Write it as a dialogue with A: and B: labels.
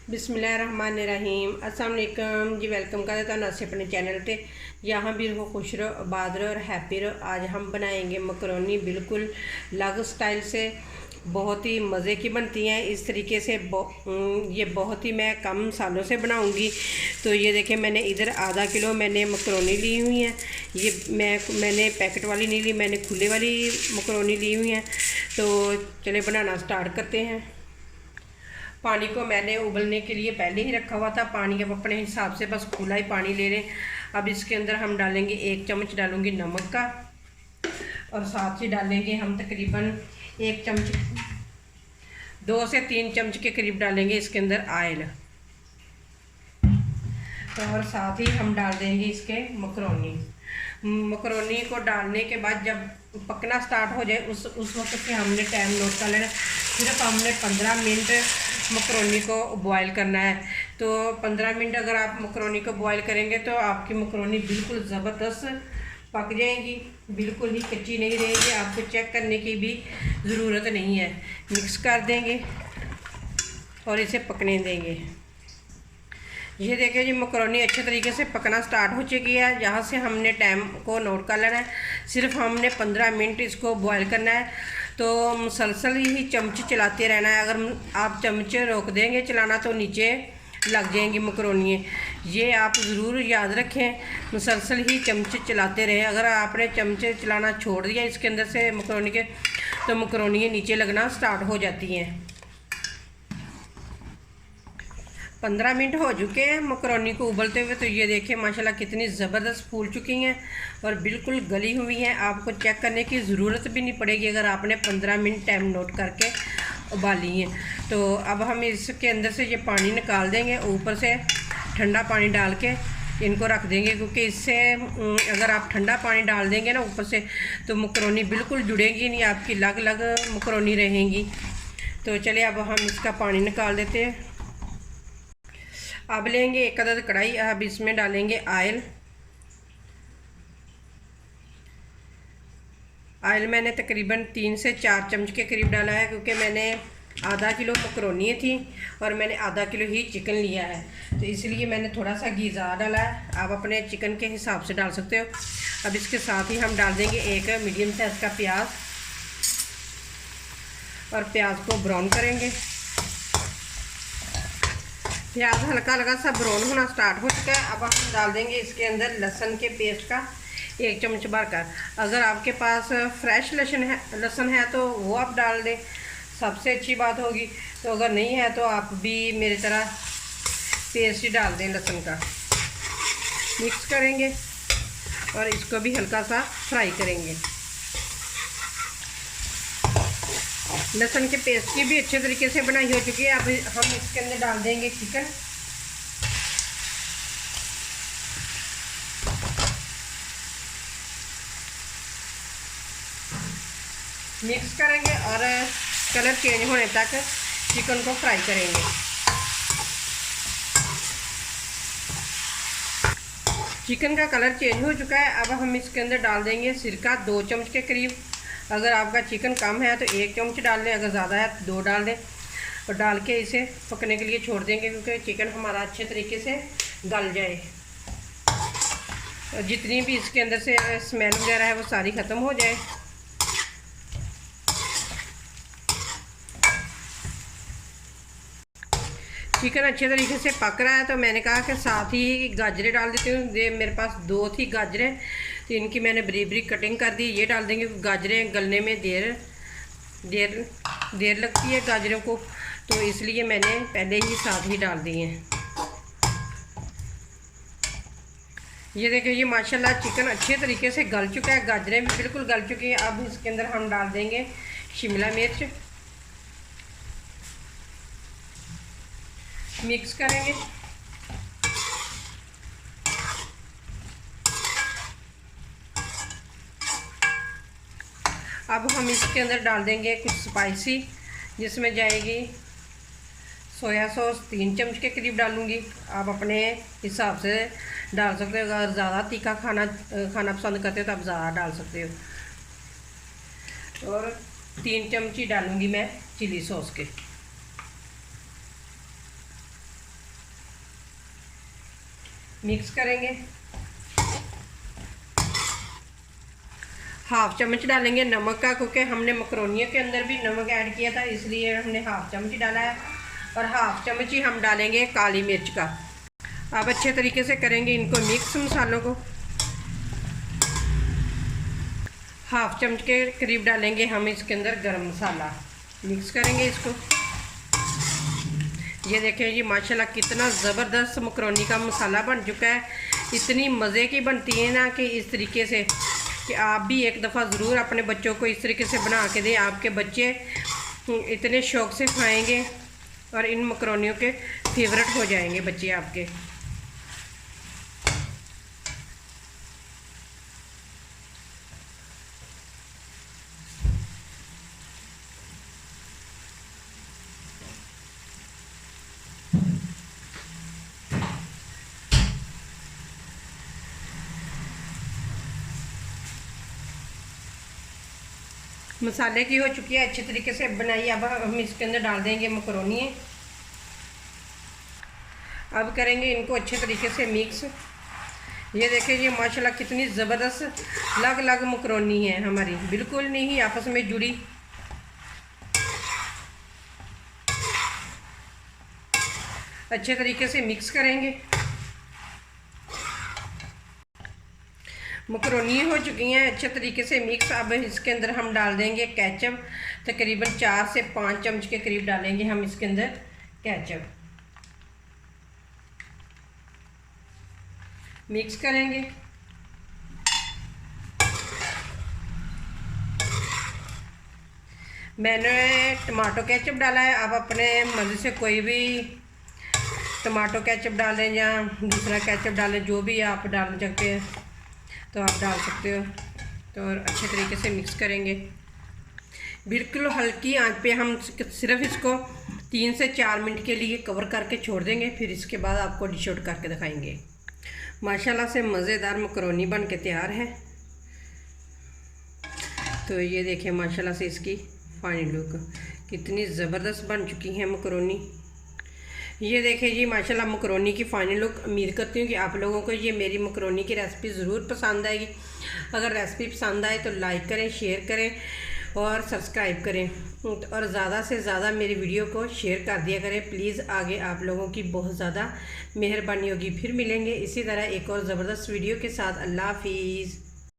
A: बिस्मिल्लाहिर्रहमानिर्रहीम अस्सलाम वालेकुम जी। वेलकम करते तुहानू अस अपने चैनल पे। यहाँ भी रहो, खुश रहो, आबाद रहो और हैप्पी रहो। आज हम बनाएंगे मकरोनी बिल्कुल अलग स्टाइल से, बहुत ही मज़े की बनती हैं। इस तरीके से ये बहुत ही मैं कम मसालों से बनाऊंगी। तो ये देखें, मैंने इधर आधा किलो मैंने मकरोनी ली हुई है। ये मैंने पैकेट वाली नहीं ली, मैंने खुले वाली मकरोनी ली हुई है। तो चले बनाना स्टार्ट करते हैं। पानी को मैंने उबलने के लिए पहले ही रखा हुआ था। पानी अब अपने हिसाब से बस खुला ही पानी ले लें। अब इसके अंदर हम डालेंगे 1 चम्मच डालूंगी नमक का, और साथ ही डालेंगे हम तकरीबन 1 चम्मच 2 से 3 चम्मच के करीब डालेंगे इसके अंदर ऑयल। और साथ ही हम डाल देंगे इसके मकरोनी को डालने के बाद जब पकना स्टार्ट हो जाए उस वक्त से हमने टाइम नोट कर लेना। सिर्फ हमने 15 मिनट मकरोनी को बॉयल करना है। तो 15 मिनट अगर आप मकरोनी को बॉयल करेंगे तो आपकी मकरोनी बिल्कुल ज़बरदस्त पक जाएंगी, बिल्कुल ही कच्ची नहीं रहेगी। आपको चेक करने की भी ज़रूरत नहीं है। मिक्स कर देंगे और इसे पकने देंगे। ये देखिए जी, मकरोनी अच्छे तरीके से पकना स्टार्ट हो चुकी है। यहाँ से हमने टाइम को नोट कर लेना है। सिर्फ हमने 15 मिनट इसको बॉयल करना है। तो मुसलसल ही चमच चलाते रहना है। अगर आप चमच रोक देंगे चलाना तो नीचे लग जाएंगी मकरोनी। ये आप ज़रूर याद रखें, मुसलसल ही चमच चलाते रहें। अगर आपने चमच चलाना छोड़ दिया इसके अंदर से मकरोनी के, तो मकरोनी नीचे लगना स्टार्ट हो जाती हैं। 15 मिनट हो चुके हैं मकरोनी को उबलते हुए। तो ये देखिए माशाल्लाह कितनी ज़बरदस्त फूल चुकी हैं और बिल्कुल गली हुई हैं। आपको चेक करने की ज़रूरत भी नहीं पड़ेगी अगर आपने 15 मिनट टाइम नोट करके उबाली हैं। तो अब हम इसके अंदर से ये पानी निकाल देंगे, ऊपर से ठंडा पानी डाल के इनको रख देंगे, क्योंकि इससे अगर आप ठंडा पानी डाल देंगे ना ऊपर से तो मकरोनी बिल्कुल जुड़ेगी नहीं, आपकी अलग अलग मकरोनी रहेंगी। तो चलिए अब हम इसका पानी निकाल देते हैं। अब लेंगे 1 अदद कढ़ाई। अब इसमें डालेंगे ऑयल। ऑयल मैंने तकरीबन 3 से 4 चम्मच के करीब डाला है, क्योंकि मैंने आधा किलो मकरोनी थी और मैंने आधा किलो ही चिकन लिया है, तो इसलिए मैंने थोड़ा सा घी ज़्यादा डाला है। आप अपने चिकन के हिसाब से डाल सकते हो। अब इसके साथ ही हम डाल देंगे 1 मीडियम साइज़ का प्याज, और प्याज को ब्राउन करेंगे। प्याज हल्का हल्का सा ब्राउन होना स्टार्ट हो चुका है। अब हम डाल देंगे इसके अंदर लहसुन के पेस्ट का 1 चम्मच भरकर। अगर आपके पास फ्रेश लहसुन है तो वो आप डाल दें, सबसे अच्छी बात होगी। तो अगर नहीं है तो आप भी मेरी तरह पेस्ट ही डाल दें लहसुन का। मिक्स करेंगे और इसको भी हल्का सा फ्राई करेंगे। लहसुन के पेस्ट की भी अच्छे तरीके से बनाई हो चुकी है। अब हम इसके अंदर डाल देंगे चिकन। मिक्स करेंगे और कलर चेंज होने तक चिकन को फ्राई करेंगे। चिकन का कलर चेंज हो चुका है। अब हम इसके अंदर डाल देंगे सिरका 2 चम्मच के करीब। अगर आपका चिकन कम है तो 1 चम्मच डाल दें, अगर ज़्यादा है तो 2 डाल दें, और डाल के इसे पकने के लिए छोड़ देंगे, क्योंकि चिकन हमारा अच्छे तरीके से गल जाए और जितनी भी इसके अंदर से स्मेल वगैरह है वो सारी ख़त्म हो जाए। चिकन अच्छे तरीके से पक रहा है तो मैंने कहा कि साथ ही गाजरें डाल देती हूँ। ये मेरे पास 2 थी गाजरें, तो इनकी मैंने बारीक बारीक कटिंग कर दी। ये डाल देंगे, गाजरें गलने में देर लगती है गाजरों को, तो इसलिए मैंने पहले ही साथ ही डाल दी हैं। ये देखिए, ये माशाल्लाह चिकन अच्छे तरीके से गल चुका है, गाजरें भी बिल्कुल गल चुकी हैं। अब इसके अंदर हम डाल देंगे शिमला मिर्च। मिक्स करेंगे। अब हम इसके अंदर डाल देंगे कुछ स्पाइसी, जिसमें जाएगी सोया सॉस 3 चम्मच के करीब डालूंगी। आप अपने हिसाब से डाल सकते हो। अगर ज़्यादा तीखा खाना पसंद करते हो तो आप ज़्यादा डाल सकते हो। और 3 चम्मच ही डालूंगी मैं चिली सॉस के। मिक्स करेंगे। हाफ चम्मच डालेंगे नमक का, क्योंकि हमने मकरोनियों के अंदर भी नमक ऐड किया था, इसलिए हमने हाफ चम्मच डाला है। और हाफ चम्मच ही हम डालेंगे काली मिर्च का। अब अच्छे तरीके से करेंगे इनको मिक्स मसालों को। हाफ चम्मच के करीब डालेंगे हम इसके अंदर गरम मसाला। मिक्स करेंगे इसको। ये देखें जी माशाल्लाह कितना ज़बरदस्त मकरोनी का मसाला बन चुका है। इतनी मज़े की बनती है ना कि इस तरीके से कि आप भी एक दफ़ा ज़रूर अपने बच्चों को इस तरीके से बना के दें। आपके बच्चे इतने शौक़ से खाएंगे और इन मकरोनियों के फेवरेट हो जाएंगे बच्चे आपके। मसाले की हो चुकी है अच्छे तरीके से बनाई। अब हम इसके अंदर डाल देंगे मकरोनी। अब करेंगे इनको अच्छे तरीके से मिक्स। ये देखिए ये माशाल्लाह कितनी ज़बरदस्त अलग अलग मकरोनी है हमारी, बिल्कुल नहीं आपस में जुड़ी। अच्छे तरीके से मिक्स करेंगे। मकरोनी हो चुकी हैं अच्छे तरीके से मिक्स। अब इसके अंदर हम डाल देंगे केचप। तकरीबन 4 से 5 चम्मच के करीब डालेंगे हम इसके अंदर केचप। मिक्स करेंगे। मैंने टमाटो केचप डाला है। आप अपने मर्ज़ी से कोई भी टमाटो केचप डालें या दूसरा केचप डालें, जो भी आप डाल सकते हैं तो आप डाल सकते हो। तो अच्छे तरीके से मिक्स करेंगे। बिल्कुल हल्की आंच पे हम सिर्फ इसको 3 से 4 मिनट के लिए कवर करके छोड़ देंगे। फिर इसके बाद आपको डिश आउट करके दिखाएंगे। माशाल्लाह से मज़ेदार मकरोनी बन के तैयार है। तो ये देखें माशाल्लाह से इसकी फाइनल लुक कितनी ज़बरदस्त बन चुकी है मकरोनी। ये देखें जी माशाल्लाह मकरोनी की फ़ाइनल लुक। उम्मीद करती हूँ कि आप लोगों को ये मेरी मकरोनी की रेसिपी ज़रूर पसंद आएगी। अगर रेसिपी पसंद आए तो लाइक करें, शेयर करें और सब्सक्राइब करें। और ज़्यादा से ज़्यादा मेरी वीडियो को शेयर कर दिया करें प्लीज़। आगे आप लोगों की बहुत ज़्यादा मेहरबानी होगी। फिर मिलेंगे इसी तरह एक और ज़बरदस्त वीडियो के साथ। अल्लाह हाफिज़।